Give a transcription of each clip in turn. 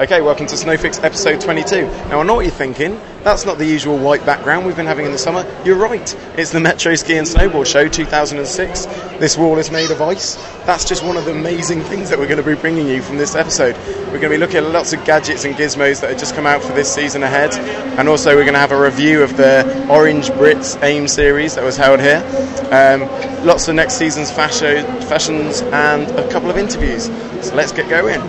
Okay, welcome to Snowfix episode 22. Now I know what you're thinking, that's not the usual white background we've been having in the summer. You're right, it's the Metro Ski and Snowboard Show 2006. This wall is made of ice. That's just one of the amazing things that we're going to be bringing you from this episode. We're going to be looking at lots of gadgets and gizmos that have just come out for this season ahead, and also we're going to have a review of the Orange Brits AIM series that was held here. Lots of next season's fashions and a couple of interviews. So let's get going.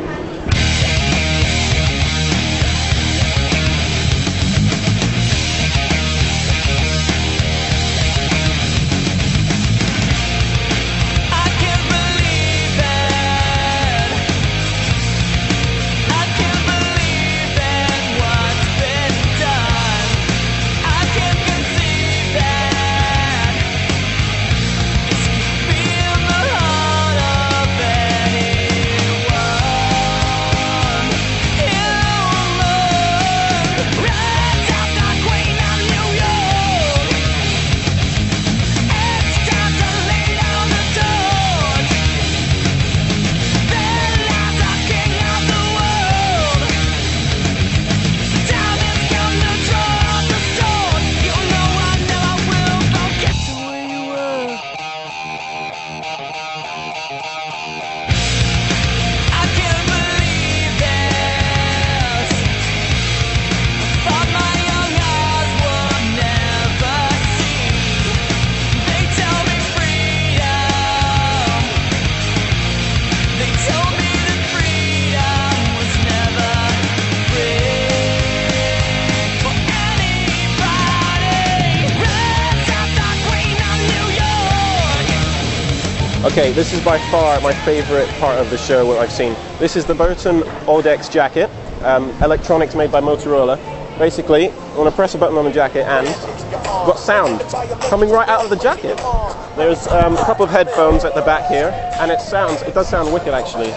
Okay, this is by far my favourite part of the show, what I've seen. This is the Burton Audex jacket, electronics made by Motorola. Basically, I want to press a button on the jacket and you've got sound coming right out of the jacket. There's a couple of headphones at the back here, and it does sound wicked actually.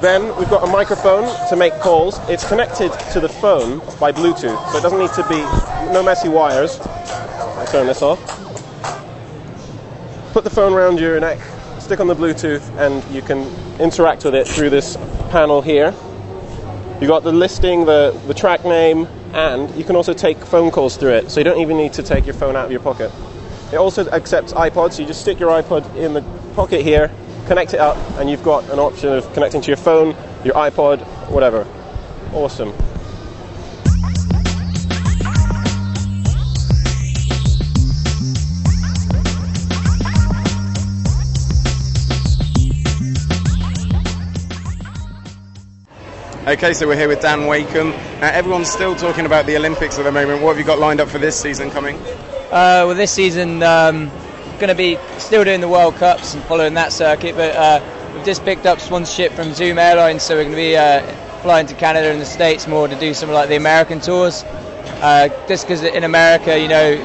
Then we've got a microphone to make calls. It's connected to the phone by Bluetooth, so it doesn't need to be, no messy wires. I'll turn this off. Put the phone around your neck, stick on the Bluetooth, and you can interact with it through this panel here. You've got the listing, the track name, and you can also take phone calls through it, so you don't even need to take your phone out of your pocket. It also accepts iPods, so you just stick your iPod in the pocket here, connect it up, and you've got an option of connecting to your phone, your iPod, whatever. Awesome. Okay, so we're here with Dan Wakeham. Everyone's still talking about the Olympics at the moment. What have you got lined up for this season coming? Well, this season, going to be still doing the World Cups and following that circuit, but we've just picked up sponsorship from Zoom Airlines, so we're going to be flying to Canada and the States more to do some of like the American tours. Just because in America, you know,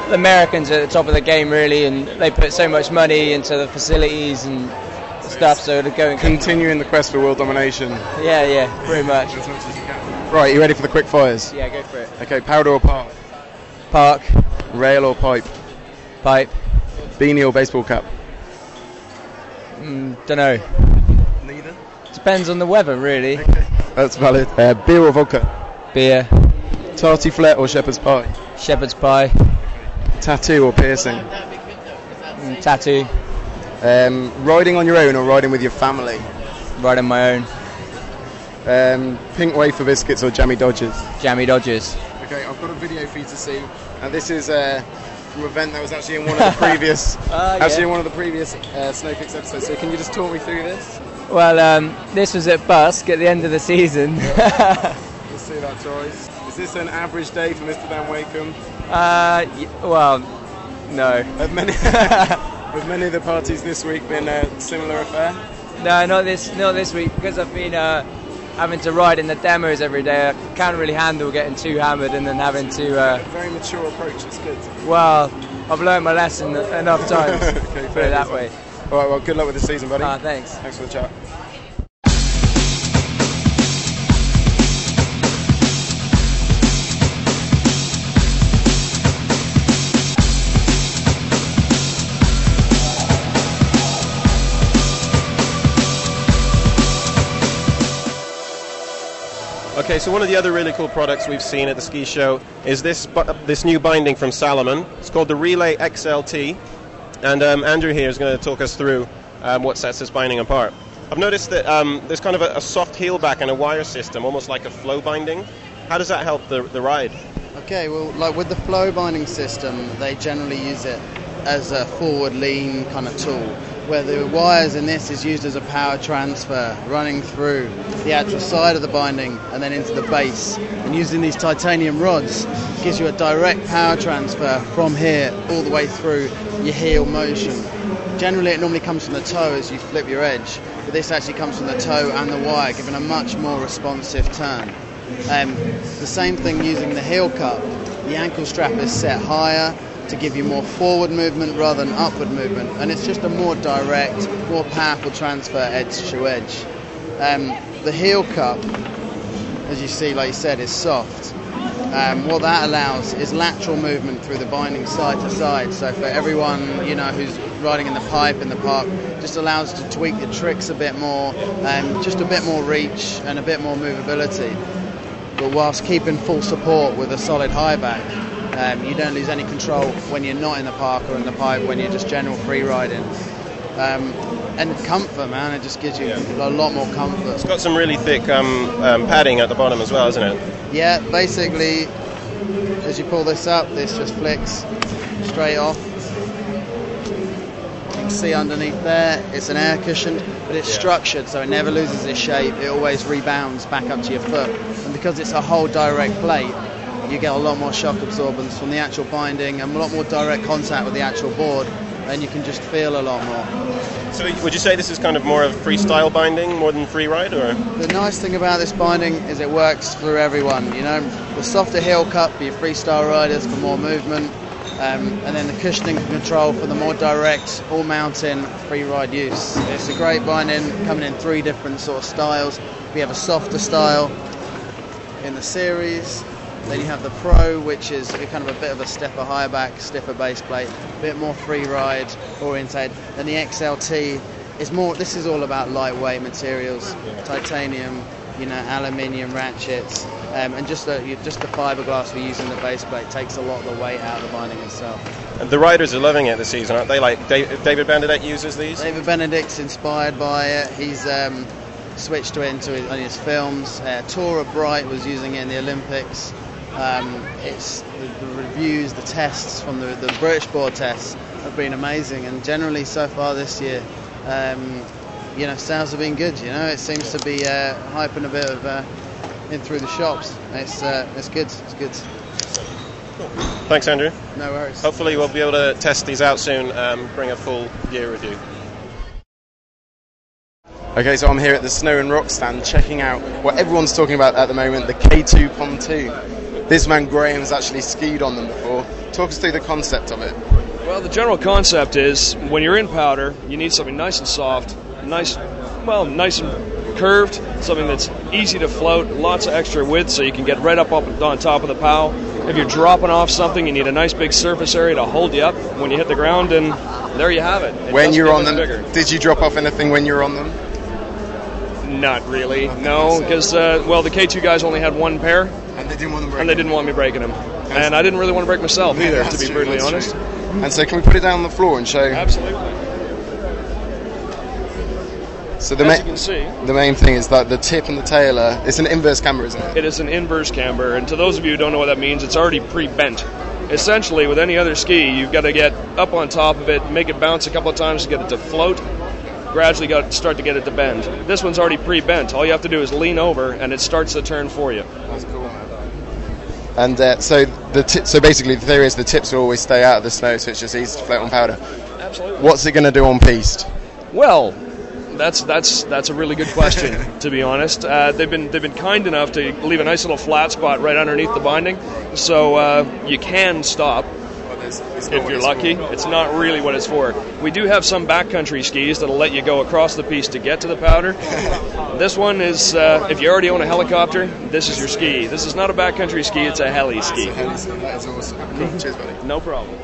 the Americans are at the top of the game really, and they put so much money into the facilities and stuff, so to go and continuing the quest for world domination. Yeah, pretty much. As much as you can. Right, you ready for the quick fires? Yeah, go for it. Okay, powder or park? Park. Rail or pipe? Pipe. Beanie or baseball cap? Dunno. Neither? Depends on the weather, really. Okay, that's valid. Beer or vodka? Beer. Tartiflette or shepherd's pie? Shepherd's pie. Tattoo or piercing? Tattoo. Riding on your own or riding with your family? Riding my own. Pink wafer biscuits or jammy Dodgers? Jammy Dodgers. Okay, I've got a video for you to see, and this is from an event that was actually in one of the previous, in one of the previous Snowfix episodes. So can you just talk me through this? Well, this was at Busk at the end of the season. Let's see that choice. Is this an average day for Mr. Dan Wakeham? Well, no. Have many of the parties this week been a similar affair? No, not this week, because I've been having to ride in the demos every day. I can't really handle getting too hammered and then having to... Very mature approach, it's good. Well, I've learned my lesson enough times, okay, put it that way. Alright, well, good luck with the season, buddy. Thanks. Thanks for the chat. Okay, so one of the other really cool products we've seen at the ski show is this new binding from Salomon. It's called the Relay XLT, and Andrew here is going to talk us through what sets this binding apart. I've noticed that there's kind of a soft heel back and a wire system, almost like a flow binding. How does that help the ride? Okay, well, like with the flow binding system, they generally use it as a forward lean kind of tool, where the wires in this is used as a power transfer, running through the actual side of the binding and then into the base. And using these titanium rods gives you a direct power transfer from here all the way through your heel motion. Generally it normally comes from the toe as you flip your edge, but this actually comes from the toe and the wire, giving a much more responsive turn. The same thing using the heel cup. The ankle strap is set higher to give you more forward movement rather than upward movement, and it's just a more direct, more powerful transfer edge to edge. The heel cup, as you see, like you said, is soft. What that allows is lateral movement through the binding side to side, so for everyone who's riding in the pipe in the park, just allows to tweak the tricks a bit more, just a bit more reach and a bit more movability, but whilst keeping full support with a solid high back. You don't lose any control when you're not in the park or in the pipe, when you're just general free riding. And comfort, man, it just gives you a lot more comfort. It's got some really thick padding at the bottom as well, isn't it? Yeah, basically, as you pull this up, this just flicks straight off. You can see underneath there, it's an air cushion, but it's structured so it never loses its shape. It always rebounds back up to your foot. And because it's a whole direct plate, you get a lot more shock absorbance from the actual binding and a lot more direct contact with the actual board, and you can just feel a lot more. So would you say this is kind of more of freestyle binding more than free ride, or? The nice thing about this binding is it works for everyone. The softer heel cup for your freestyle riders for more movement, and then the cushioning control for the more direct, all-mountain free ride use. It's a great binding, coming in 3 different sort of styles. We have a softer style in the series. Then you have the Pro, which is kind of a bit of a stepper higher back, stiffer base plate, a bit more free ride orientated. Then the XLT is more. This is all about lightweight materials, titanium, aluminium ratchets, and just the fiberglass we use in the base plate takes a lot of the weight out of the binding itself. And the riders are loving it this season, aren't they? Like David Benedict uses these. David Benedict's inspired by it. He's switched to it on his films. Tora Bright was using it in the Olympics. It's the reviews, the tests from the British board tests have been amazing, and generally so far this year, sales have been good. It seems to be hyping a bit of in through the shops. It's good. It's good. Thanks, Andrew. No worries. Hopefully we'll be able to test these out soon. Bring a full gear review. Okay, so I'm here at the Snow and Rock stand checking out what everyone's talking about at the moment, the K2 Pontoon. This man Graham's actually skied on them before. Talk us through the concept of it. Well, the general concept is when you're in powder, you need something nice and soft, nice and curved, something that's easy to float, lots of extra width so you can get right up on top of the pow. If you're dropping off something, you need a nice big surface area to hold you up when you hit the ground, and there you have it. When you're on them, did you drop off anything when you were on them? Not really, no, because the K2 guys only had one pair, and they didn't want them breaking. And they didn't want me breaking them, and I didn't really want to break myself either, to be brutally honest. And so, can we put it down on the floor and show? Absolutely. So as you can see, the main thing is that the tip and the tail it's an inverse camber, isn't it? It is an inverse camber, and to those of you who don't know what that means, it's already pre-bent. Essentially, with any other ski, you've got to get up on top of it, make it bounce a couple of times to get it to float. Gradually start to get it to bend. This one's already pre-bent. All you have to do is lean over, and it starts the turn for you. That's cool, man. And so basically, the theory is the tips will always stay out of the snow, so it's just easy to float on powder. Absolutely. What's it going to do on piste? Well, that's a really good question. To be honest, they've been kind enough to leave a nice little flat spot right underneath the binding, so you can stop. If you're lucky. It's not really what it's for. We do have some backcountry skis that'll let you go across the piste to get to the powder. This one is, if you already own a helicopter, this is your ski. This is not a backcountry ski, it's a heli-ski. That is awesome. Cool. Cheers, buddy. No problem.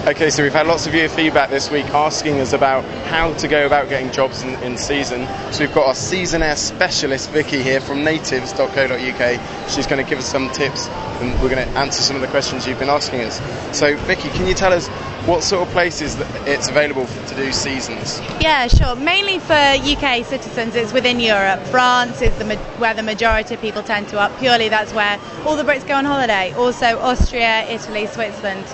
Okay, so we've had lots of viewer feedback this week asking us about how to go about getting jobs in season. So we've got our seasonaire specialist Vicky here from natives.co.uk. She's going to give us some tips and we're going to answer some of the questions you've been asking us. So Vicky, can you tell us what sort of places that it's available to do seasons? Yeah, sure. Mainly for UK citizens, it's within Europe. France is where the majority of people tend to up. Purely that's where all the Brits go on holiday. Also Austria, Italy, Switzerland.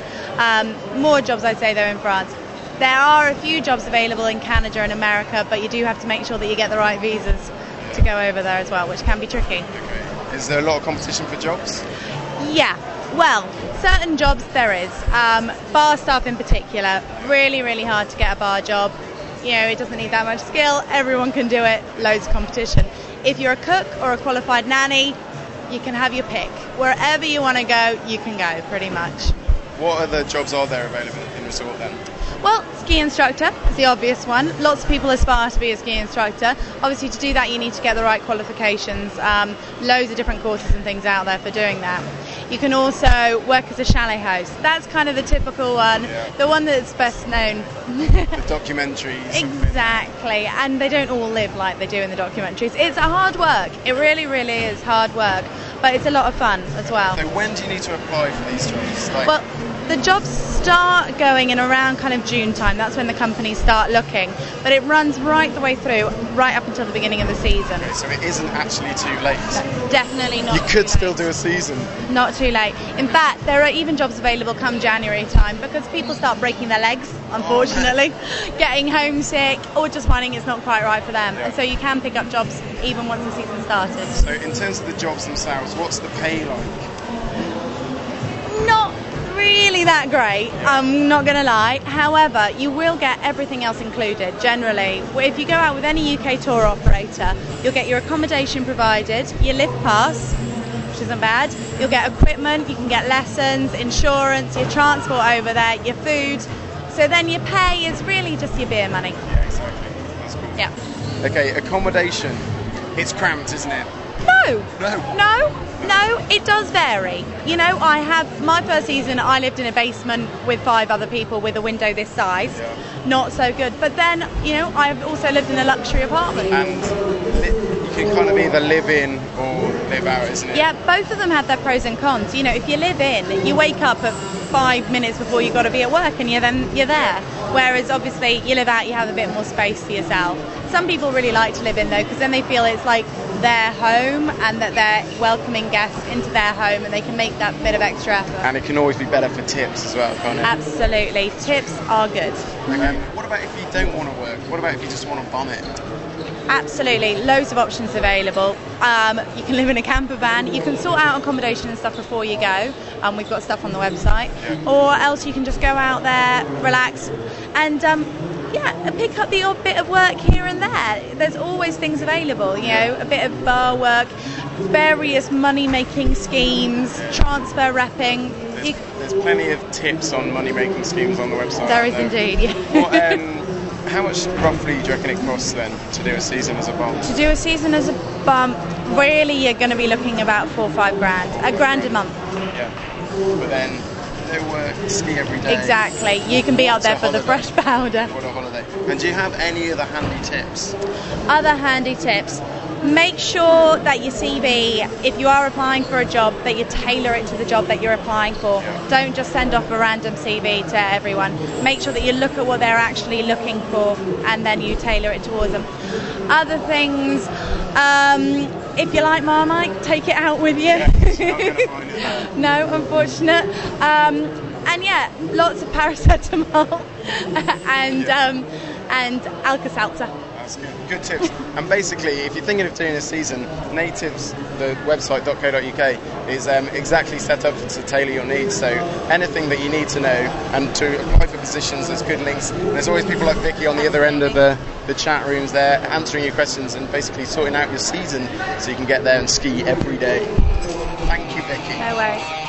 More jobs, I'd say, though, in France. There are a few jobs available in Canada and America, but you do have to make sure that you get the right visas to go over there as well, which can be tricky. Okay. Is there a lot of competition for jobs? Yeah. Well, certain jobs there is. Bar staff in particular, really, really hard to get a bar job. You know, it doesn't need that much skill. Everyone can do it. Loads of competition. If you're a cook or a qualified nanny, you can have your pick. Wherever you want to go, you can go, pretty much. What other jobs are there available in resort then? Well, ski instructor is the obvious one. Lots of people aspire to be a ski instructor. Obviously, to do that, you need to get the right qualifications. Loads of different courses and things out there for doing that. You can also work as a chalet host. That's kind of the typical one, the one that's best known. The documentaries. Exactly, and they don't all live like they do in the documentaries. It's a hard work. It really, really is hard work, but it's a lot of fun as well. So when do you need to apply for these jobs? Well, the jobs start going in around kind of June time. That's when the companies start looking, but it runs right the way through, right up until the beginning of the season. Okay, so it isn't actually too late. Definitely not. You could still do a season. Not too late. In fact, there are even jobs available come January time because people start breaking their legs, unfortunately, getting homesick, or just finding it's not quite right for them. And so you can pick up jobs even once the season started. So in terms of the jobs themselves, what's the pay like? Not really that great, I'm not going to lie. However, you will get everything else included. Generally, if you go out with any UK tour operator, you'll get your accommodation provided, your lift pass, which isn't bad, you'll get equipment, you can get lessons, insurance, your transport over there, your food. So then your pay is really just your beer money. Yeah, exactly. That's cool. Yeah. Okay, accommodation. It's cramped, isn't it? No, it does vary. You know, I have my first season, I lived in a basement with 5 other people with a window this size. Not so good. But then, you know, I've also lived in a luxury apartment. And you can kind of either live in or live out, isn't it? Yeah, both of them have their pros and cons. You know, if you live in, you wake up at 5 minutes before you've got to be at work and you're there. Whereas obviously you live out, you have a bit more space for yourself. Some people really like to live in though, because then they feel it's like their home and that they're welcoming guests into their home and they can make that bit of extra effort. And it can always be better for tips as well, can't it? Absolutely, tips are good. What about if you don't want to work? What about if you just want to bum it? Absolutely, loads of options available. You can live in a camper van, you can sort out accommodation and stuff before you go, we've got stuff on the website, or else you can just go out there, relax, and pick up the odd bit of work here and there. There's always things available, you know, a bit of bar work, various money-making schemes, transfer repping. There's plenty of tips on money-making schemes on the website. There is indeed, yeah. How much roughly do you reckon it costs then to do a season as a bum? To do a season as a bum, really you're going to be looking about 4 or 5 grand, £1,000 a month. Yeah, but then no work, ski every day. Exactly, you can be out there for the fresh powder. What a holiday. And do you have any other handy tips? Other handy tips. Make sure that your CV, if you are applying for a job, that you tailor it to the job that you're applying for. Don't just send off a random CV to everyone. Make sure that you look at what they're actually looking for and then you tailor it towards them. Other things, if you like Marmite, take it out with you. Yeah, you're not gonna find it. No, unfortunate. And yeah, lots of paracetamol and Alka-Seltzer. That's good tips. And basically, if you're thinking of doing a season, Natives, the website .co.uk, is exactly set up to tailor your needs. So anything that you need to know and to apply for positions, there's good links. And there's always people like Vicky on the other end of the chat rooms there, answering your questions and basically sorting out your season so you can get there and ski every day. Thank you, Vicky. No worries.